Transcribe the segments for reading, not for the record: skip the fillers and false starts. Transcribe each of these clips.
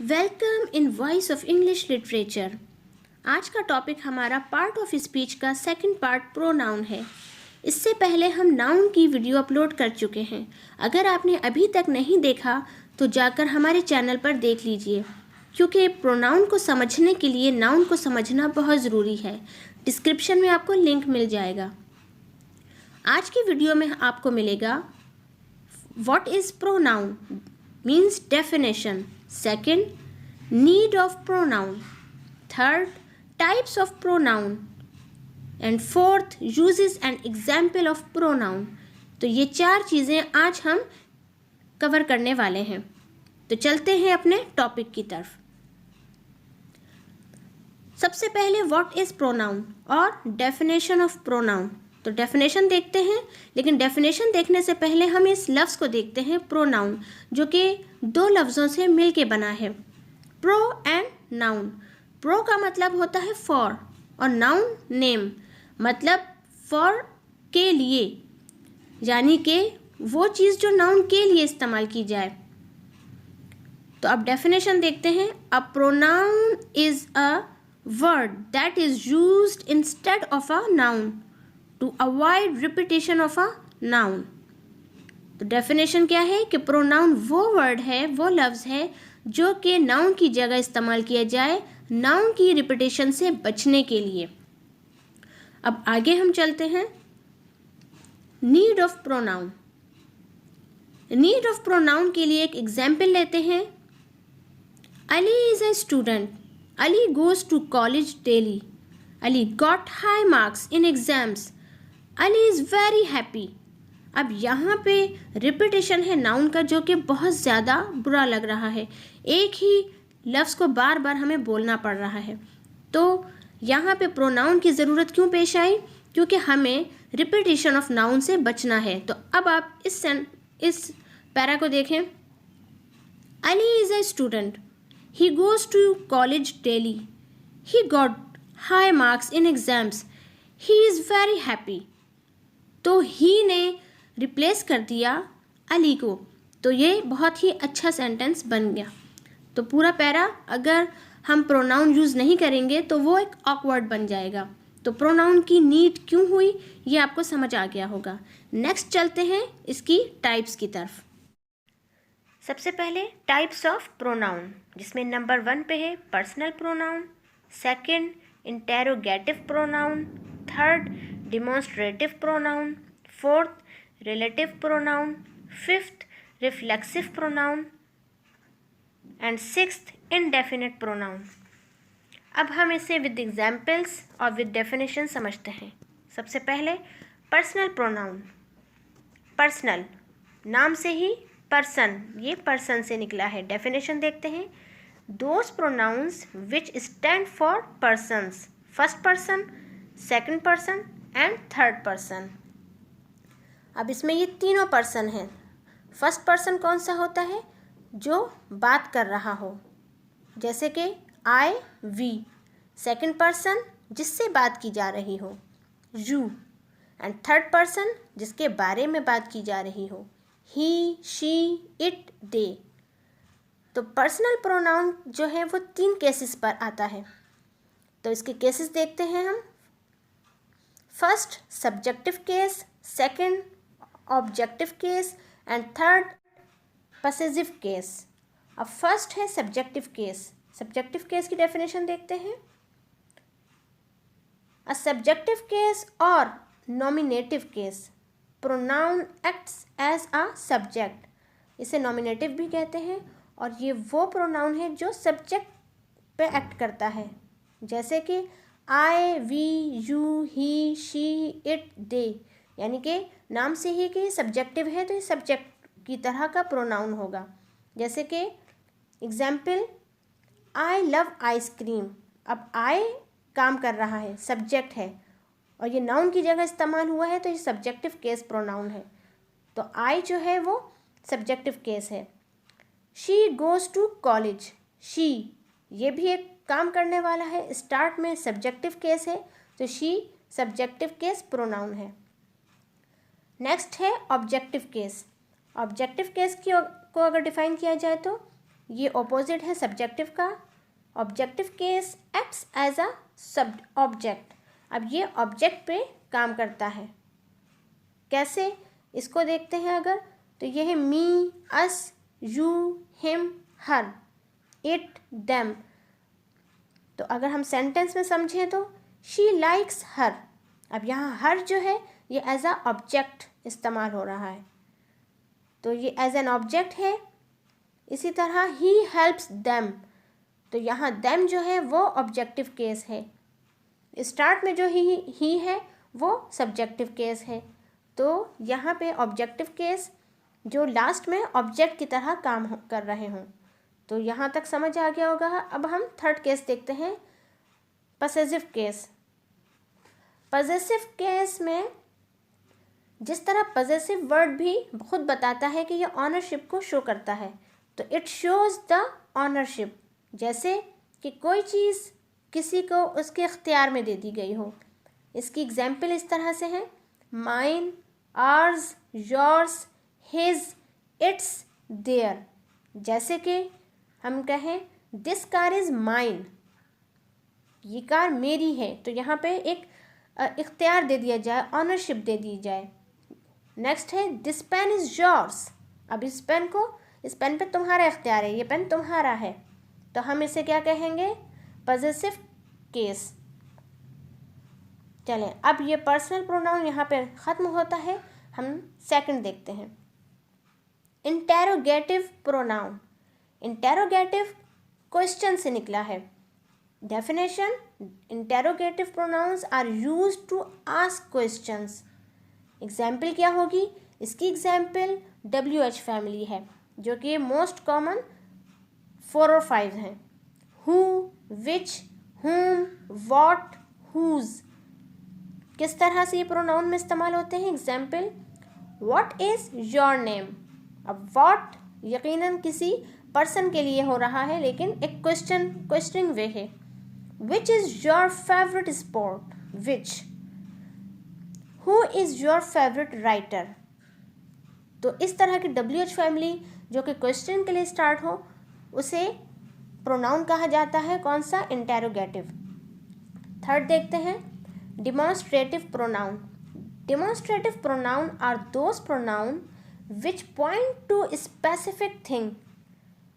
Welcome in voice of English literature. आज का topic हमारा पार्ट ऑफ स्पीच का सेकंड पार्ट प्रोनाउन है। इससे पहले हम नाउन की वीडियो अपलोड कर चुके हैं। अगर आपने अभी तक नहीं देखा तो जाकर हमारे चैनल पर देख लीजिए, क्योंकि प्रोनाउन को समझने के लिए नाउन को समझना बहुत ज़रूरी है। डिस्क्रिप्शन में आपको लिंक मिल जाएगा। आज की वीडियो में आपको मिलेगा what is pronoun means definition. Second, need of pronoun. Third, types of pronoun. And fourth, uses and example of pronoun. तो ये चार चीज़ें आज हम कवर करने वाले हैं। तो चलते हैं अपने टॉपिक की तरफ। सबसे पहले व्हाट इज़ प्रोनाउन और डेफिनेशन ऑफ प्रोनाउन। तो डेफिनेशन देखते हैं, लेकिन डेफिनेशन देखने से पहले हम इस लफ्ज़ को देखते हैं प्रोनाउन, जो कि दो लफ्ज़ों से मिल के बना है, प्रो एंड नाउन। प्रो का मतलब होता है फॉर और नाउन नेम, मतलब फॉर के लिए, यानी कि वो चीज़ जो नाउन के लिए इस्तेमाल की जाए। तो अब डेफिनेशन देखते हैं। A pronoun is a word that is used instead of a noun to avoid repetition of a noun। तो डेफिनेशन क्या है कि प्रोनाउन वो वर्ड है, वो लफ्ज़ है जो कि नाउन की जगह इस्तेमाल किया जाए नाउन की रिपीटेशन से बचने के लिए। अब आगे हम चलते हैं। Need of pronoun. Need of pronoun के लिए एक एग्जाम्पल लेते हैं। Ali is a student. Ali goes to college daily. Ali got high marks in exams. Ali is very happy. अब यहाँ पे रिपीटेशन है नाउन का, जो कि बहुत ज़्यादा बुरा लग रहा है। एक ही लफ्ज़ को बार बार हमें बोलना पड़ रहा है। तो यहाँ पे प्रोनाउन की ज़रूरत क्यों पेश आई? क्योंकि हमें रिपीटेशन ऑफ नाउन से बचना है। तो अब आप इस पैरा को देखें। Ali is a student. He goes to college daily. He got high marks in exams. He is very happy. तो ही ने रिप्लेस कर दिया अली को, तो ये बहुत ही अच्छा सेंटेंस बन गया। तो पूरा पैरा अगर हम प्रोनाउन यूज़ नहीं करेंगे तो वो एक ऑकवर्ड बन जाएगा। तो प्रोनाउन की नीड क्यों हुई ये आपको समझ आ गया होगा। नेक्स्ट चलते हैं इसकी टाइप्स की तरफ। सबसे पहले टाइप्स ऑफ प्रोनाउन, जिसमें नंबर 1 पे है personal pronoun, second interrogative pronoun, third demonstrative pronoun, fourth relative pronoun, fifth reflexive pronoun and sixth indefinite pronoun. अब हम इसे विद एग्जाम्पल्स और विद डेफिनेशन समझते हैं। सबसे पहले पर्सनल प्रोनाउन। पर्सनल नाम से ही पर्सन, ये पर्सन से निकला है। डेफिनेशन देखते हैं। Those pronouns which stand for persons, first person, second person and third person. अब इसमें ये तीनों पर्सन हैं। फर्स्ट पर्सन कौन सा होता है? जो बात कर रहा हो, जैसे कि आई, वी। सेकंड पर्सन जिससे बात की जा रही हो, यू। एंड थर्ड पर्सन जिसके बारे में बात की जा रही हो, ही, शी, इट, दे। तो पर्सनल प्रोनाउन जो है वो 3 केसेस पर आता है। तो इसके केसेस देखते हैं हम। First subjective case, second objective case and third possessive case. अब फर्स्ट है सब्जेक्टिव केस। सब्जेक्टिव केस की डेफिनेशन देखते हैं। अ सब्जेक्टिव केस और nominative case, pronoun acts as a subject. इसे नॉमिनेटिव भी कहते हैं और ये वो प्रोनाउन है जो सब्जेक्ट पे एक्ट करता है, जैसे कि I, we, you, he, she, it, they. यानी कि नाम से ही कि सब्जेक्टिव है तो ये सब्जेक्ट की तरह का प्रोनाउन होगा। जैसे कि एग्जाम्पल, आई लव आइसक्रीम। अब आई काम कर रहा है, सब्जेक्ट है, और ये नाउन की जगह इस्तेमाल हुआ है, तो ये सब्जेक्टिव केस प्रोनाउन है। तो आई जो है वो सब्जेक्टिव केस है। She goes to college. She ये भी एक काम करने वाला है, स्टार्ट में सब्जेक्टिव केस है, तो शी सब्जेक्टिव केस प्रोनाउन है। नेक्स्ट है ऑब्जेक्टिव केस। ऑब्जेक्टिव केस को अगर डिफाइन किया जाए तो ये ऑपोजिट है सब्जेक्टिव का। Objective case acts as a sub object. अब ये ऑब्जेक्ट पे काम करता है। कैसे, इसको देखते हैं अगर, तो ये है me, us, you, him, her, it, them. तो अगर हम सेंटेंस में समझें तो शी लाइक्स हर। अब यहाँ हर जो है ये एज अ ऑब्जेक्ट इस्तेमाल हो रहा है, तो ये एज एन ऑब्जेक्ट है। इसी तरह ही हेल्प्स देम, तो यहाँ देम जो है वो ऑब्जेक्टिव केस है। स्टार्ट में जो ही है वो सब्जेक्टिव केस है। तो यहाँ पे ऑब्जेक्टिव केस जो लास्ट में ऑब्जेक्ट की तरह काम कर रहे हों। तो यहाँ तक समझ आ गया होगा। अब हम थर्ड केस देखते हैं, पसेसिव केस। पजेसिव केस में जिस तरह पजेसिव वर्ड भी खुद बताता है कि ये ऑनरशिप को शो करता है, तो इट शोज द ऑनरशिप। जैसे कि कोई चीज़ किसी को उसके इख्तियार में दे दी गई हो। इसकी एग्जाम्पल इस तरह से है, mine, ours, yours, his, its, their. जैसे कि हम कहें दिस कार इज़ माइन, ये कार मेरी है, तो यहाँ पे एक इख्तियार दे दिया जाए, ऑनरशिप दे दी जाए। नेक्स्ट है दिस पेन इज़ योर्स। अब इस पेन पे तुम्हारा इख्तियार है, ये पेन तुम्हारा है, तो हम इसे क्या कहेंगे, पजेसिव केस। चलें, अब ये पर्सनल प्रोनाउन यहाँ पे ख़त्म होता है। हम सेकंड देखते हैं, इंटेरोगेटिव प्रोनाउन। इंटेरोगेटिव क्वेश्चन से निकला है। Definition, interrogative pronouns are used to ask questions. Example क्या होगी, इसकी एग्जाम्पल WH फैमिली है, जो कि मोस्ट कॉमन 4 और 5 हैं। Who, which, whom, what, whose। किस तरह से ये प्रोनाउन में इस्तेमाल होते हैं, example what is your name. अब व्हाट यकीनन किसी पर्सन के लिए हो रहा है, लेकिन एक क्वेश्चनिंग वे है। Which is your favourite sport, which. Who is your favourite writer. तो इस तरह की WH फैमिली जो कि क्वेश्चन के लिए स्टार्ट हो, उसे प्रोनाउन कहा जाता है, कौन सा, इंटेरोगेटिव। थर्ड देखते हैं, demonstrative pronoun. Demonstrative pronoun are those pronoun which point to specific thing.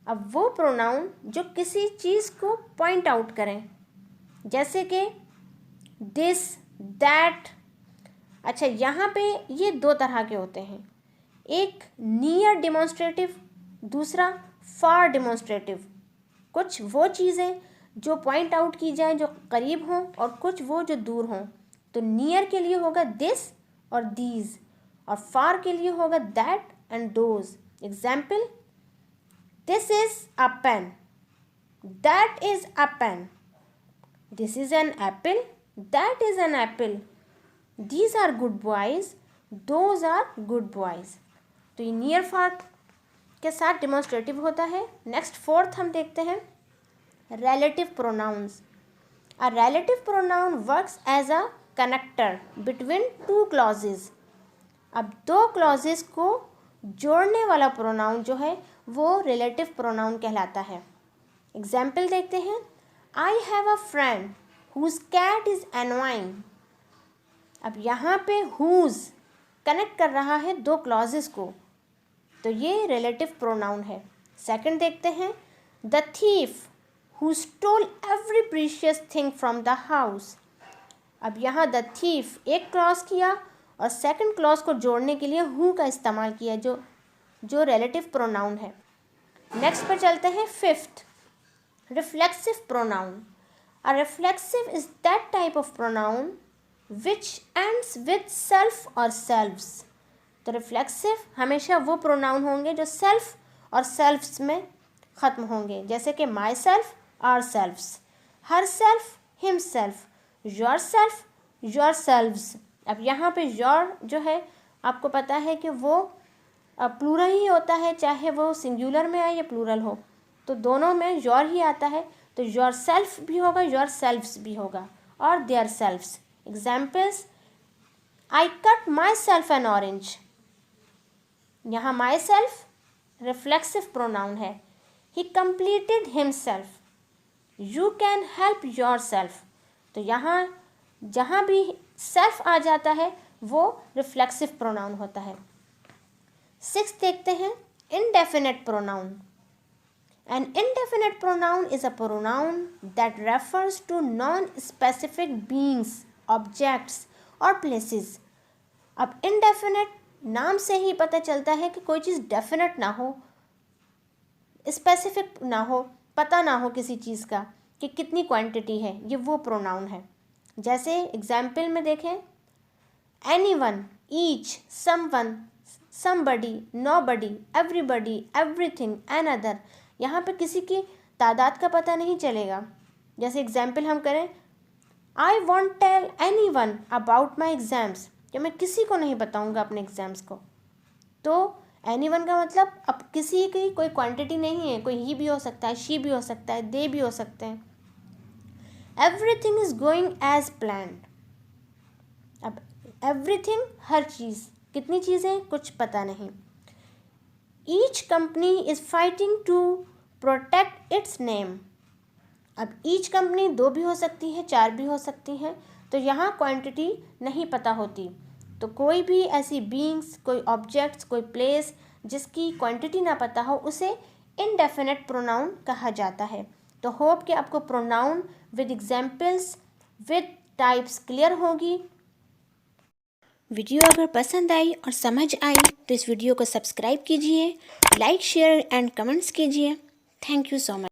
अब वो प्रोनाउन जो किसी चीज़ को पॉइंट आउट करें, जैसे कि दिस, दैट। अच्छा, यहाँ पे ये 2 तरह के होते हैं, एक नियर डिमॉन्स्ट्रेटिव, दूसरा फार डिमॉन्स्ट्रेटिव। कुछ वो चीज़ें जो पॉइंट आउट की जाए जो करीब हों, और कुछ वो जो दूर हों। तो नियर के लिए होगा दिस और दीज, और फार के लिए होगा that and those. Example, this is a pen, that is a pen. This is an apple, that is an apple. These are good boys, those are good boys. तो ये नियर फार के साथ demonstrative होता है। नेक्स्ट फोर्थ हम देखते हैं, relative pronouns. A relative pronoun works as a connector between two clauses. अब 2 clauses को जोड़ने वाला प्रोनाउन जो है वो रिलेटिव प्रोनाउन कहलाता है। एग्जाम्पल देखते हैं, I have a friend whose cat is annoying. अब यहाँ पे whose कनेक्ट कर रहा है 2 clauses को, तो ये रिलेटिव प्रोनाउन है। सेकंड देखते हैं, the thief who stole every precious thing from the house. अब यहाँ द thief एक क्लॉज किया और सेकंड क्लॉज को जोड़ने के लिए who का इस्तेमाल किया, जो रिलेटिव प्रोनाउन है। नेक्स्ट पर चलते हैं, fifth, reflexive pronoun. A reflexive is that type of pronoun which ends with self और सेल्व्स। तो रिफ्लेक्सिव हमेशा वो प्रोनाउन होंगे जो सेल्फ और सेल्फ्स में ख़त्म होंगे, जैसे कि myself, ourselves, herself, himself, yourself, yourselves. अब यहाँ पे योर जो है आपको पता है कि वो प्लूरल ही होता है, चाहे वो सिंगुलर में आए या प्लूरल हो, तो दोनों में योर ही आता है। तो योर सेल्फ भी होगा, योर सेल्फ्स भी होगा, और their selves. Examples, I cut myself an orange. यहाँ माई सेल्फ रिफ्लेक्सिव प्रोनाउन है। ही completed himself, you can help yourself। तो यहाँ जहाँ भी सेल्फ आ जाता है वो रिफ्लेक्सिव प्रोनाउन होता है। 6 देखते हैं indefinite pronoun। An indefinite pronoun is a pronoun that refers to non-specific beings, objects or places। अब indefinite नाम से ही पता चलता है कि कोई चीज़ डेफिनेट ना हो, स्पेसिफिक ना हो, पता ना हो किसी चीज़ का कि कितनी क्वांटिटी है, ये वो प्रोनाउन है। जैसे एग्जाम्पल में देखें, anyone, each, someone, somebody, nobody, everybody, everything, another. यहाँ पे किसी की तादाद का पता नहीं चलेगा। जैसे एग्जाम्पल हम करें, I want tell anyone about my exams, कि मैं किसी को नहीं बताऊँगा अपने एग्ज़ाम्स को। तो एनीवन का मतलब अब किसी की कोई क्वांटिटी नहीं है, कोई ही भी हो सकता है, शी भी हो सकता है, दे भी हो सकते हैं। Everything is going as planned. अब एवरीथिंग हर चीज़, कितनी चीज़ें कुछ पता नहीं। Each company is fighting to protect its name. अब ईच कंपनी 2 भी हो सकती है, 4 भी हो सकती हैं, तो यहाँ क्वांटिटी नहीं पता होती। तो कोई भी ऐसी बीइंग्स, कोई ऑब्जेक्ट्स, कोई प्लेस जिसकी क्वांटिटी ना पता हो, उसे इनडेफिनेट प्रोनाउन कहा जाता है। तो होप कि आपको pronoun with examples with types clear होगी। वीडियो अगर पसंद आई और समझ आई तो इस वीडियो को सब्सक्राइब कीजिए, लाइक, शेयर एंड कमेंट्स कीजिए। Thank you so much.